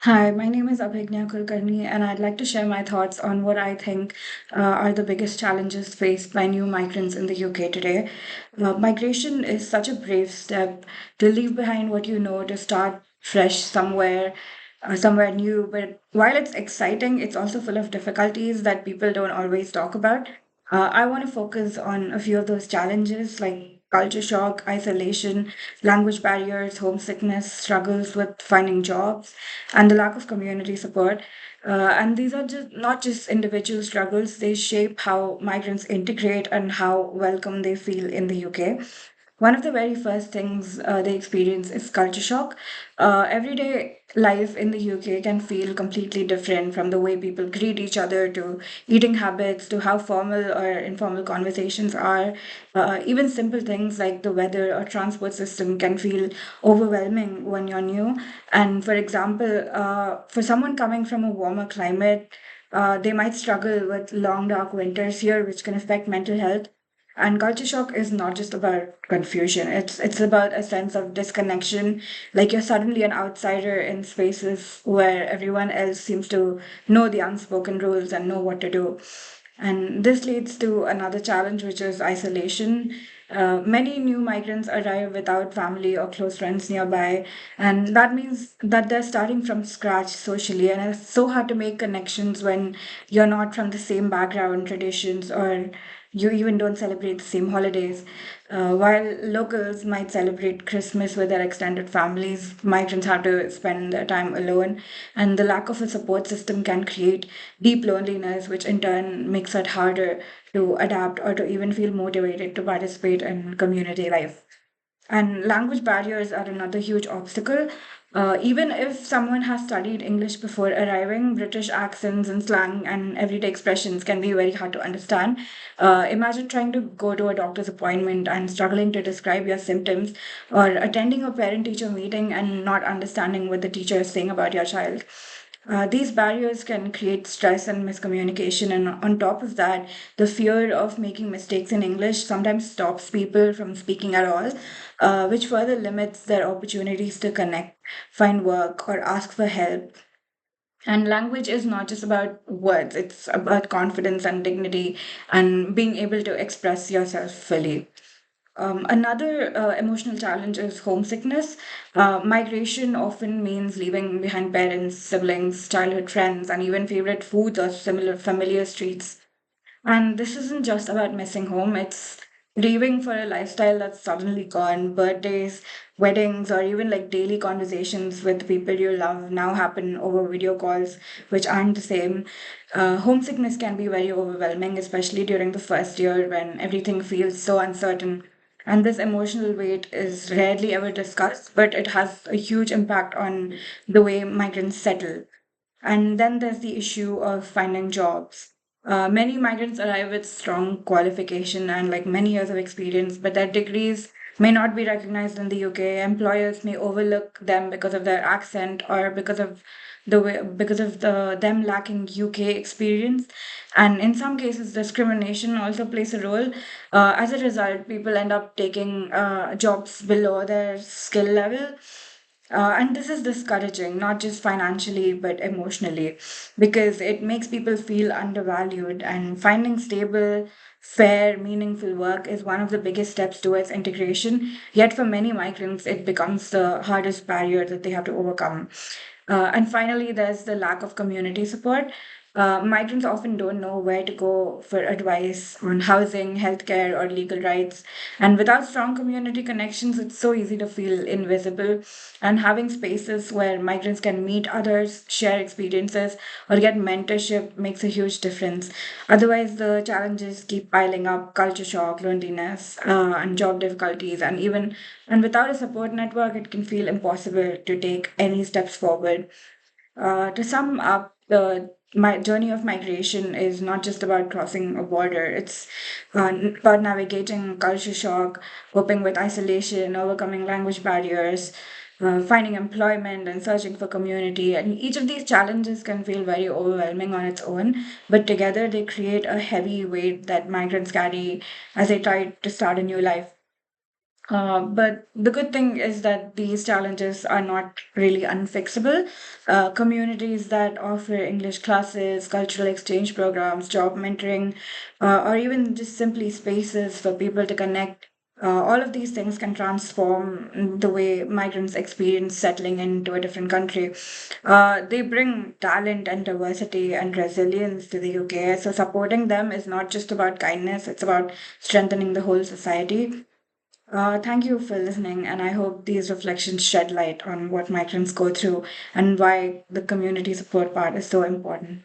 Hi, my name is Abhignya Kulkarni, and I'd like to share my thoughts on what I think are the biggest challenges faced by new migrants in the UK today. Migration is such a brave step to leave behind what you know to start fresh somewhere new. But while it's exciting, it's also full of difficulties that people don't always talk about. I want to focus on a few of those challenges like culture shock, isolation, language barriers, homesickness, struggles with finding jobs and the lack of community support. And these are just not just individual struggles, they shape how migrants integrate and how welcome they feel in the UK. One of the very first things they experience is culture shock. Everyday life in the UK can feel completely different, from the way people greet each other to eating habits to how formal or informal conversations are. Even simple things like the weather or transport system can feel overwhelming when you're new. And for example, for someone coming from a warmer climate, they might struggle with long, dark winters here, which can affect mental health. And culture shock is not just about confusion. It's about a sense of disconnection, like you're suddenly an outsider in spaces where everyone else seems to know the unspoken rules and know what to do. And this leads to another challenge, which is isolation. Many new migrants arrive without family or close friends nearby, and that means that they're starting from scratch socially. And it's so hard to make connections when you're not from the same background, traditions, or you even don't celebrate the same holidays. While locals might celebrate Christmas with their extended families, migrants have to spend their time alone, and the lack of a support system can create deep loneliness, which in turn makes it harder to adapt or to even feel motivated to participate in community life. And language barriers are another huge obstacle. Even if someone has studied English before arriving, British accents and slang and everyday expressions can be very hard to understand. Imagine trying to go to a doctor's appointment and struggling to describe your symptoms, or attending a parent teacher meeting and not understanding what the teacher is saying about your child. These barriers can create stress and miscommunication, and on top of that, the fear of making mistakes in English sometimes stops people from speaking at all, which further limits their opportunities to connect, find work, or ask for help. And language is not just about words, it's about confidence and dignity and being able to express yourself fully. Another emotional challenge is homesickness. Migration often means leaving behind parents, siblings, childhood friends, and even favorite foods or similar familiar streets. And this isn't just about missing home, it's grieving for a lifestyle that's suddenly gone. Birthdays, weddings, or even like daily conversations with people you love now happen over video calls, which aren't the same. Homesickness can be very overwhelming, especially during the first year when everything feels so uncertain. And this emotional weight is rarely ever discussed, but it has a huge impact on the way migrants settle. And then there's the issue of finding jobs. Many migrants arrive with strong qualification and like many years of experience, but their degrees may not be recognized in the UK. Employers may overlook them because of their accent or because of them lacking UK experience. And in some cases, discrimination also plays a role. As a result, people end up taking jobs below their skill level, and this is discouraging, not just financially, but emotionally, because it makes people feel undervalued. And finding stable, fair, meaningful work is one of the biggest steps towards integration. Yet, for many migrants, it becomes the hardest barrier that they have to overcome. And finally, there's the lack of community support. Migrants often don't know where to go for advice on housing, healthcare, or legal rights. And without strong community connections, it's so easy to feel invisible. And having spaces where migrants can meet others, share experiences, or get mentorship makes a huge difference. Otherwise, the challenges keep piling up: culture shock, loneliness, and job difficulties, and without a support network, it can feel impossible to take any steps forward. To sum up, the my journey of migration is not just about crossing a border. It's about navigating culture shock, coping with isolation, overcoming language barriers, finding employment, and searching for community. And each of these challenges can feel very overwhelming on its own, but together they create a heavy weight that migrants carry as they try to start a new life. But the good thing is that these challenges are not really unfixable. Communities that offer English classes, cultural exchange programs, job mentoring, or even just simply spaces for people to connect, all of these things can transform the way migrants experience settling into a different country. They bring talent and diversity and resilience to the UK. So supporting them is not just about kindness, it's about strengthening the whole society. Thank you for listening, and I hope these reflections shed light on what migrants go through and why the community support part is so important.